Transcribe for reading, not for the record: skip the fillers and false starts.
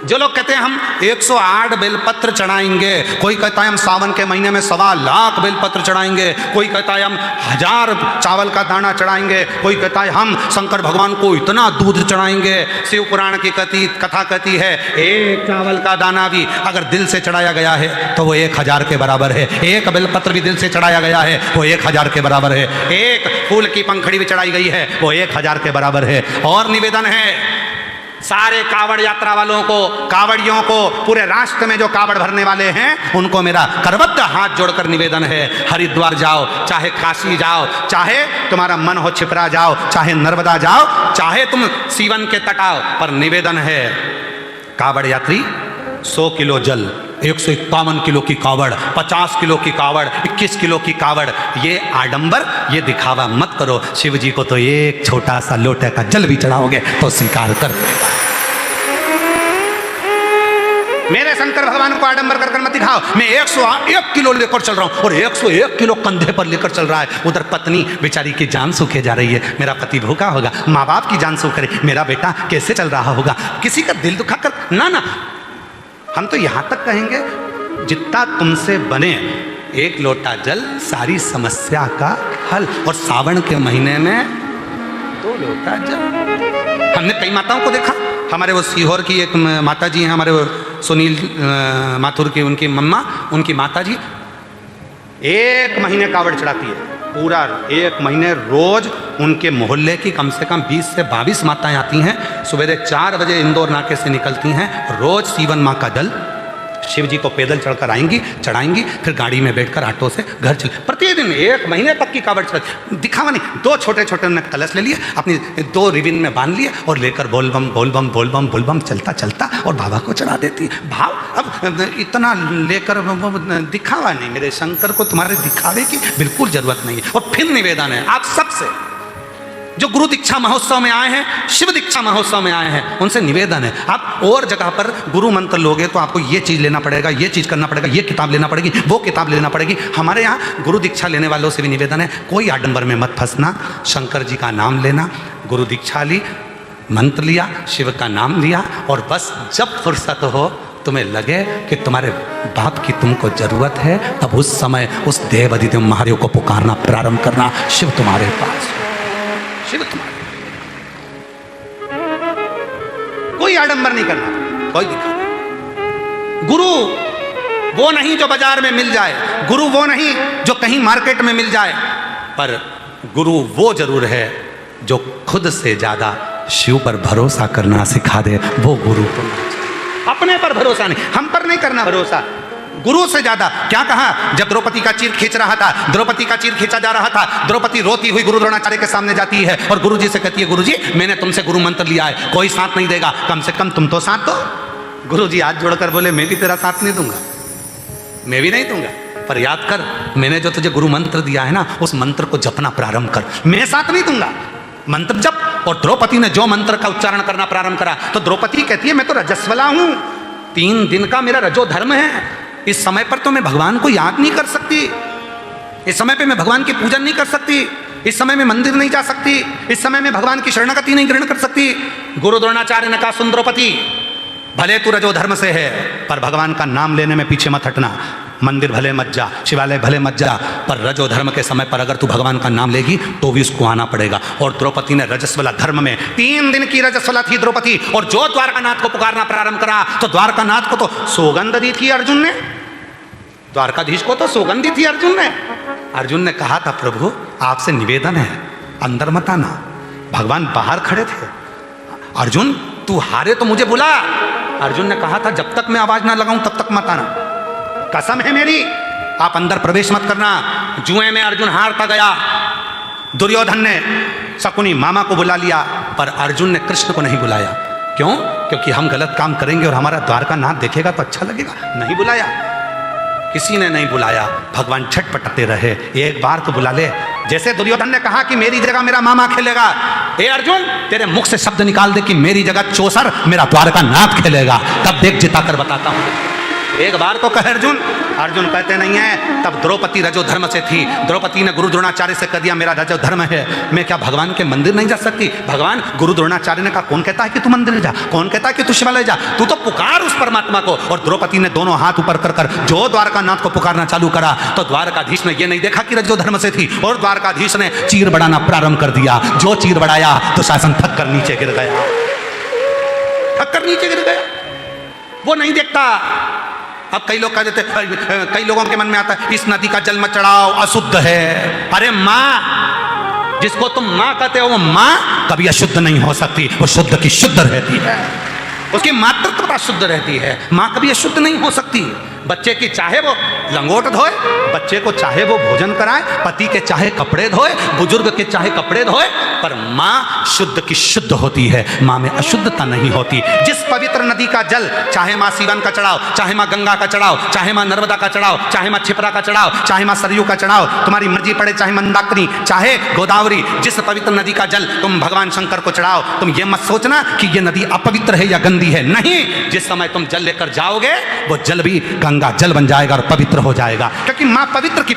जो लोग कहते हैं हम 108 बेलपत्र चढ़ाएंगे, कोई कहता है हम सावन के महीने में 1.25 लाख बेलपत्र चढ़ाएंगे, कोई कहता है हम 1000 चावल का दाना चढ़ाएंगे, कोई कहता है हम शंकर भगवान को इतना दूध चढ़ाएंगे। शिव पुराण की कथा कहती है एक चावल का दाना भी अगर दिल से चढ़ाया गया है तो वो 1000 के बराबर है, एक बेलपत्र भी दिल से चढ़ाया गया है वो 1000 के बराबर है, एक फूल की पंखड़ी भी चढ़ाई गई है वो 1000 के बराबर है। और निवेदन है सारे कावड़ यात्रा वालों को, कावड़ियों को, पूरे राष्ट्र में जो कावड़ भरने वाले हैं उनको मेरा करबद्ध हाथ जोड़कर निवेदन है, हरिद्वार जाओ, चाहे काशी जाओ, चाहे तुम्हारा मन हो छिपरा जाओ, चाहे नर्मदा जाओ, चाहे तुम सीवन के तट आओ, पर निवेदन है कावड़ यात्री 100 किलो जल, 151 किलो की कावड़, 50 किलो की कावड़, 21 किलो की कावड़, ये आडंबर, ये दिखावा मत करो। शिव जी को तो एक छोटा सा लोटे का जल भी चढ़ाओगे तो स्वीकार कर देगा। मेरे शंकर भगवान को आडंबर कर मत दिखाओ। मैं 101 किलो लेकर चल रहा हूं और 101 किलो कंधे पर लेकर चल रहा है, उधर पत्नी बेचारी की जान सूखे जा रही है, मेरा पति भूखा होगा, माँ बाप की जान सूख रही, मेरा बेटा कैसे चल रहा होगा, किसी का दिल दुखा कर ना ना। हम तो यहां तक कहेंगे जितना तुमसे बने, एक लोटा जल सारी समस्या का हल, और सावन के महीने में 2 लोटा जल। हमने कई माताओं को देखा, हमारे वो सीहोर की एक माता जी हैं, हमारे वो सुनील माथुर की उनकी मम्मा, उनकी माता जी 1 महीने कावड़ चढ़ाती है, पूरा 1 महीने रोज उनके मोहल्ले की कम से कम 20 से 22 माताएं आती हैं, सवेरे 4 बजे इंदौर नाके से निकलती हैं, रोज सीवन माँ का जल शिव जी को पैदल चढ़कर आएंगी, चढ़ाएंगी, फिर गाड़ी में बैठकर ऑटो से घर चले, प्रतिदिन 1 महीने तक की कावड़ चढ़, दिखावा नहीं। 2 छोटे छोटे उन्होंने कलश ले लिए, अपनी 2 रिबिन में बांध लिए और लेकर बोलबम बोलबम बोलबम बोलबम चलता चलता और बाबा को चढ़ा देती है। भाव अब इतना लेकर दिखावा नहीं, मेरे शंकर को तुम्हारे दिखावे की बिल्कुल जरूरत नहीं है। और फिर निवेदन है आप सबसे, जो गुरु दीक्षा महोत्सव में आए हैं, शिव दीक्षा महोत्सव में आए हैं, उनसे निवेदन है आप और जगह पर गुरु मंत्र लोगे तो आपको ये चीज़ लेना पड़ेगा, ये चीज़ करना पड़ेगा, ये किताब लेना पड़ेगी, वो किताब लेना पड़ेगी। हमारे यहाँ गुरु दीक्षा लेने वालों से भी निवेदन है, कोई आडंबर में मत फंसना, शंकर जी का नाम लेना, गुरु दीक्षा ली, मंत्र लिया, शिव का नाम लिया, और बस जब फुर्सत हो तुम्हें लगे कि तुम्हारे बाप की तुमको जरूरत है, तब उस समय उस देव अधिदेव महादेव को पुकारना प्रारंभ करना, शिव तुम्हारे पास, शिव तुम्हारे। कोई आडंबर नहीं करना, कोई दिखा। गुरु वो नहीं जो बाजार में मिल जाए, गुरु वो नहीं जो कहीं मार्केट में मिल जाए, पर गुरु वो जरूर है जो खुद से ज्यादा शिव पर भरोसा करना सिखा दे, वो गुरु को। अपने पर भरोसा नहीं, हम पर नहीं करना भरोसा, गुरु से ज्यादा। क्या कहा जब द्रौपदी का चीर खींच रहा था, द्रौपदी का चीर खींचा जा रहा था, द्रौपदी रोती हुई गुरु द्रोणाचार्य के सामने जाती है और गुरु जी से कहती है, गुरु जी मैंने तुमसे गुरु मंत्र लिया है, कोई साथ नहीं देगा, कम से कम तुम तो साथ दो। गुरु जी हाथ जोड़कर बोले, मैं भी तेरा साथ नहीं दूंगा, मैं भी नहीं दूंगा, पर याद कर मैंने जो तुझे गुरु मंत्र दिया है ना, उस मंत्र को जपना प्रारंभ कर, मैं साथ नहीं दूंगा, मंत्र जप। और द्रौपदी ने जो मंत्र का उच्चारण करना प्रारंभ करा तो द्रौपदी कहती है, मैं तो रजस्वला हूं, 3 दिन का मेरा रजो धर्म है, इस समय पर तो मैं भगवान को याद नहीं कर सकती, इस समय पे मैं भगवान की पूजन नहीं कर सकती, इस समय में मंदिर नहीं जा सकती, इस समय में भगवान की शरणागति नहीं ग्रहण कर सकती। गुरु द्रोणाचार्य ने कहा, सुन द्रौपदी, भले तू रजो धर्म से है, पर भगवान का नाम लेने में पीछे मत हटना, मंदिर भले मत जा, शिवालय भले मत जा, पर रजो धर्म के समय पर अगर तू भगवान का नाम लेगी तो भी उसको आना पड़ेगा। और द्रौपदी ने रजस्वला धर्म में 3 दिन की रजस्वला थी द्रौपदी, और जो द्वारकानाथ को पुकारना प्रारंभ करा तो द्वारकानाथ को तो सौगंध दी थी अर्जुन ने, द्वारकाधीश को तो सौगंध दी थी अर्जुन ने। अर्जुन ने कहा था, प्रभु आपसे निवेदन है, अंदर मत आना। भगवान बाहर खड़े थे, अर्जुन तू हारे तो मुझे बुला। अर्जुन ने कहा था, जब तक मैं आवाज ना लगाऊं तब तक मत आना, कसम है मेरी, आप अंदर प्रवेश मत करना। जुए में अर्जुन हारता गया, दुर्योधन ने शकुनी मामा को बुला लिया, पर अर्जुन ने कृष्ण को नहीं बुलाया। क्यों? क्योंकि हम गलत काम करेंगे और हमारा द्वारकानाथ देखेगा तो अच्छा लगेगा, नहीं बुलाया, किसी ने नहीं बुलाया। भगवान छटपटाते रहे, एक बार तो बुला ले। जैसे दुर्योधन ने कहा कि मेरी जगह मेरा मामा खेलेगा, ए अर्जुन तेरे मुख से शब्द निकाल दे कि मेरी जगह चौसर मेरा द्वारकानाथ खेलेगा, तब देख जिता कर बताता हूं। एक बार तो कहे अर्जुन। अर्जुन कहते नहीं है, तब द्रौपदी रजो धर्म से थी। द्रौपदी ने गुरु द्रोणाचार्य से कह दिया मेरा रजो धर्म है, मैं क्या भगवान के मंदिर नहीं जा सकती? भगवान गुरु द्रोणाचार्य ने कहा कौन कहता है कि तू मंदिर जा, कौन कहता है कि तू शिवालय जा, तू तो पुकार उस परमात्मा को। और द्रौपदी ने दोनों हाथ ऊपर कर कर जो द्वारकानाथ को पुकारना चालू करा, तो द्वारकाधीश ने यह नहीं देखा कि रजो धर्म से थी, और द्वारकाधीश ने चीर बढ़ाना प्रारंभ कर दिया। जो चीर बढ़ाया तो शासन थक कर नीचे गिर गया, थक कर नीचे गिर गया। वो नहीं देखता। अब कई लोग कह देते, कई लोगों के मन में आता है इस नदी का जल मत चढ़ाओ, अशुद्ध है। अरे मां, जिसको तुम मां कहते हो वो मां कभी अशुद्ध नहीं हो सकती, वो शुद्ध की शुद्ध रहती है, उसकी मातृत्वता शुद्ध रहती है। मां कभी अशुद्ध नहीं हो सकती। बच्चे की चाहे वो लंगोट धोए, बच्चे को चाहे वो भोजन कराए, पति के चाहे कपड़े धोए, बुजुर्ग के चाहे कपड़े धोए, पर मां शुद्ध की शुद्ध होती है, मां में अशुद्धता नहीं होती। जिस पवित्र नदी का जल, चाहे मां सीवन का चढ़ाओ, चाहे मां गंगा का चढ़ाओ, चाहे मां नर्मदा का चढ़ाओ, चाहे मां क्षिप्रा का चढ़ाओ, चाहे मां सरयू का चढ़ाओ, तुम्हारी मर्जी पड़े, चाहे मंदाकिनी, चाहे गोदावरी, जिस पवित्र नदी का जल तुम भगवान शंकर को चढ़ाओ, तुम ये मत सोचना कि ये नदी अपवित्र है या गंदी है। नहीं, जिस समय तुम जल लेकर जाओगे वो जल भी गंगा जल बन जाएगा और पवित्र हो जाएगा, क्योंकि मां पवित्र की